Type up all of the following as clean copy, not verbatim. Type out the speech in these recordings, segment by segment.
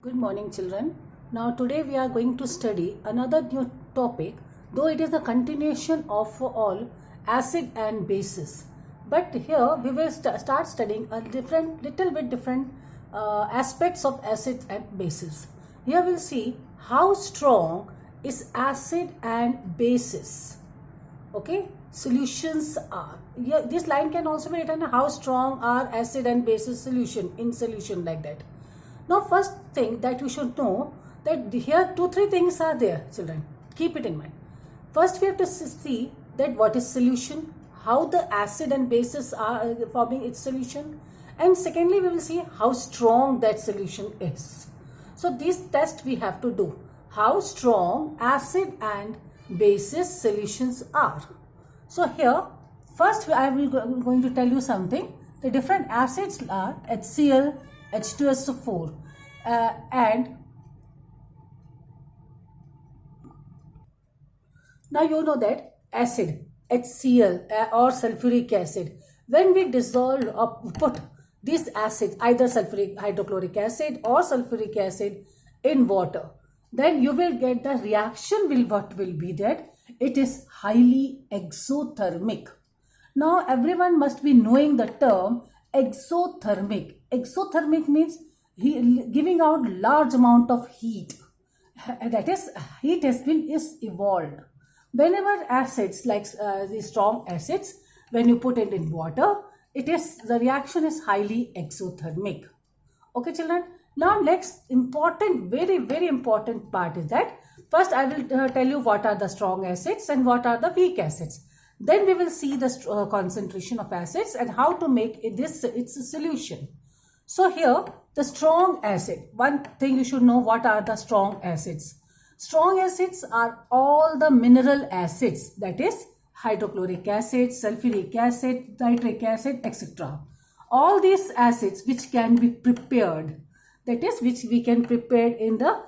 Good morning, children. Now, today we are going to study another new topic, though it is a continuation of all acid and bases. But here we will start studying a little bit different aspects of acids and bases. Here we'll see how strong is acid and bases. Okay, solutions are. Here, this line can also be written how strong are acid and bases solution like that. Now, first thing that you should know that here 2-3 things are there, children. Keep it in mind. First, we have to see that what is solution, how the acid and bases are forming its solution, and secondly, we will see how strong that solution is. So, this test we have to do. How strong acid and bases solutions are. So, here first I will going to tell you something. The different acids are HCl, H2SO4 and now you know that acid HCl or sulfuric acid, when we dissolve or put these acids, either sulfuric hydrochloric acid or sulfuric acid in water, then you will get the reaction what will be that it is highly exothermic. Now everyone must be knowing the term exothermic. Exothermic means giving out large amount of heat. That is, heat is evolved. Whenever acids like the strong acids, when you put it in water, the reaction is highly exothermic. Okay, children. Now next important, very important part is that first I will tell you what are the strong acids and what are the weak acids. Then we will see the concentration of acids and how to make its a solution. So here the strong acid, one thing you should know, what are the strong acids. Strong acids are all the mineral acids, that is hydrochloric acid, sulfuric acid, nitric acid, etc. All these acids which can be prepared, that is which we can prepare in the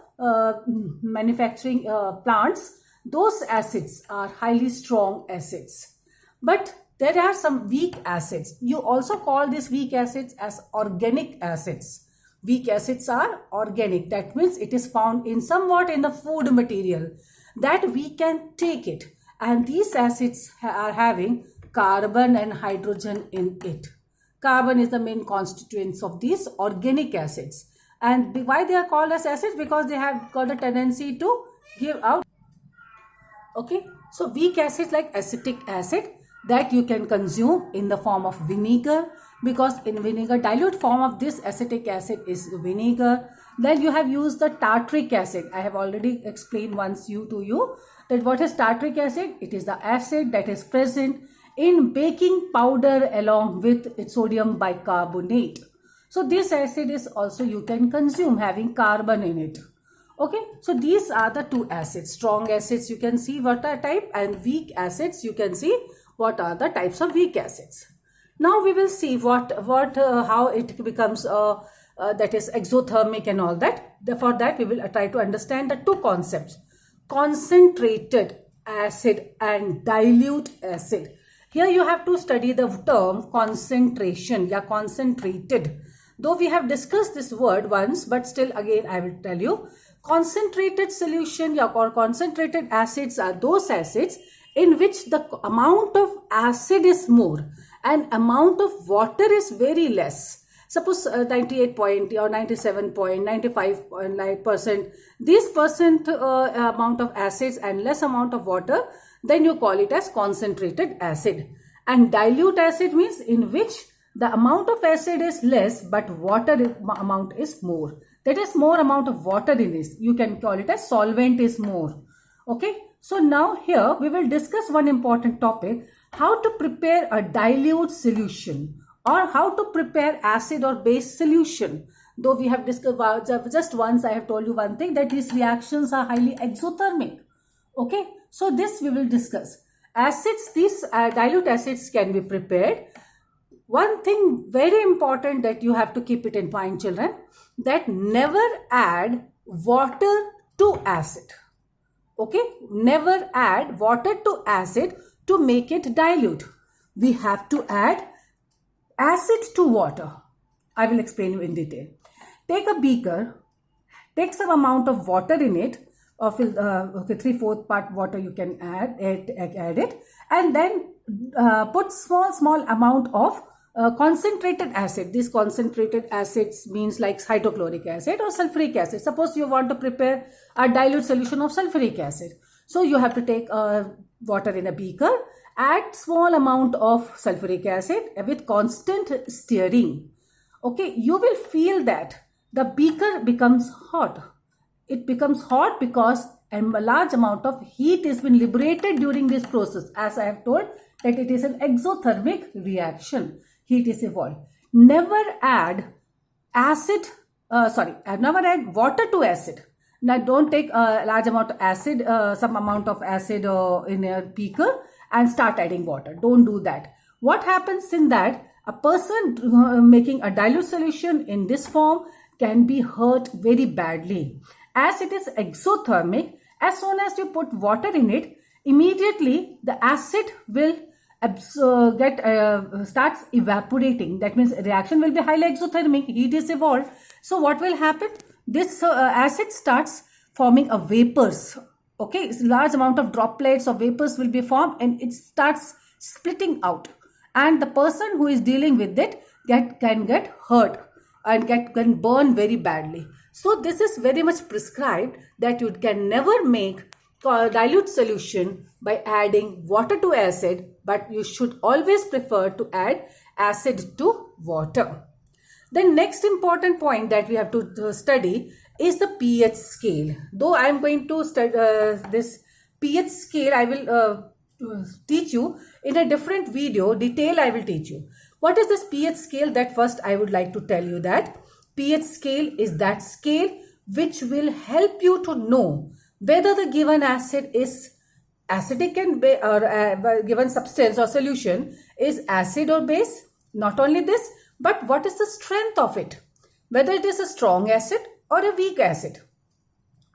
manufacturing plants, those acids are highly strong acids. But there are some weak acids. You also call these weak acids as organic acids. Weak acids are organic. That means it is found in somewhat in the food material that we can take it. And these acids are having carbon and hydrogen in it. Carbon is the main constituents of these organic acids. And why they are called as acids? Because they have got a tendency to give out. Okay, so weak acids like acetic acid that you can consume in the form of vinegar, because in vinegar, dilute form of this acetic acid is vinegar. Then you have used the tartaric acid. I have already explained once to you that what is tartaric acid? It is the acid that is present in baking powder along with its sodium bicarbonate. So this acid is also you can consume having carbon in it. Okay, so these are the two acids. Strong acids you can see what are type, and weak acids you can see what are the types of weak acids. Now we will see how it becomes that is exothermic and all that. For that we will try to understand the two concepts: concentrated acid and dilute acid. Here you have to study the term concentration, concentrated. Though we have discussed this word once, but still again I will tell you. Concentrated solution or concentrated acids are those acids in which the amount of acid is more and amount of water is very less. Suppose 98 point or 97.95% this percent amount of acids and less amount of water, then you call it as concentrated acid. And dilute acid means in which the amount of acid is less but water amount is more. That is more amount of water in this. You can call it as solvent is more. Okay. So now here we will discuss one important topic, how to prepare a dilute solution or how to prepare acid or base solution. Though we have discussed just once, I have told you one thing, that these reactions are highly exothermic. Okay. So this we will discuss. Acids, these dilute acids can be prepared. One thing very important that you have to keep it in mind, children, that never add water to acid. Okay, never add water to acid to make it dilute. We have to add acid to water. I will explain you in detail. Take a beaker, take some amount of water in it, or fill, okay, 3/4 part water you can add it, and then put small amount of concentrated acid. These concentrated acids means like hydrochloric acid or sulfuric acid. Suppose you want to prepare a dilute solution of sulfuric acid. So you have to take water in a beaker, add small amount of sulfuric acid with constant stirring. Okay, you will feel that the beaker becomes hot. It becomes hot because a large amount of heat has been liberated during this process. As I have told that it is an exothermic reaction. Heat is evolved. Never add never add water to acid. Now don't take a large amount of acid, some amount of acid in a beaker and start adding water. Don't do that. What happens in that? A person making a dilute solution in this form can be hurt very badly. As it is exothermic, as soon as you put water in it, immediately the acid will starts evaporating. That means reaction will be highly exothermic, heat is evolved. So what will happen? This acid starts forming a vapors. Okay, it's large amount of droplets or vapors will be formed and it starts splitting out. And the person who is dealing with it can get hurt and can burn very badly. So this is very much prescribed that you can never make dilute solution by adding water to acid, but you should always prefer to add acid to water. The next important point that we have to study is the pH scale. Though I am going to study this pH scale, I will teach you in a different video. Detail I will teach you. What is this pH scale? That first I would like to tell you that pH scale is that scale which will help you to know whether the given acid is acidic and or given substance or solution is acid or base. Not only this, but what is the strength of it? Whether it is a strong acid or a weak acid,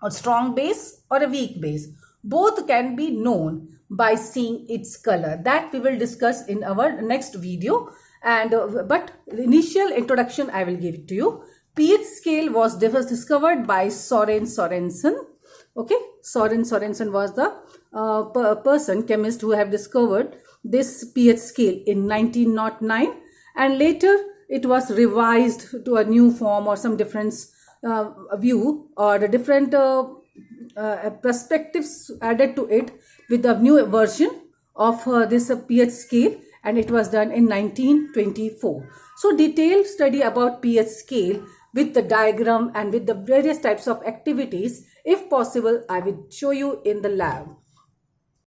or strong base or a weak base. Both can be known by seeing its color. That we will discuss in our next video. And but the initial introduction I will give it to you. pH scale was discovered by Søren Sørensen. Okay, Søren Sørensen was the chemist who have discovered this pH scale in 1909, and later it was revised to a new form or some different view or a different perspectives added to it with a new version of this pH scale, and it was done in 1924. So detailed study about pH scale with the diagram and with the various types of activities, if possible, I will show you in the lab.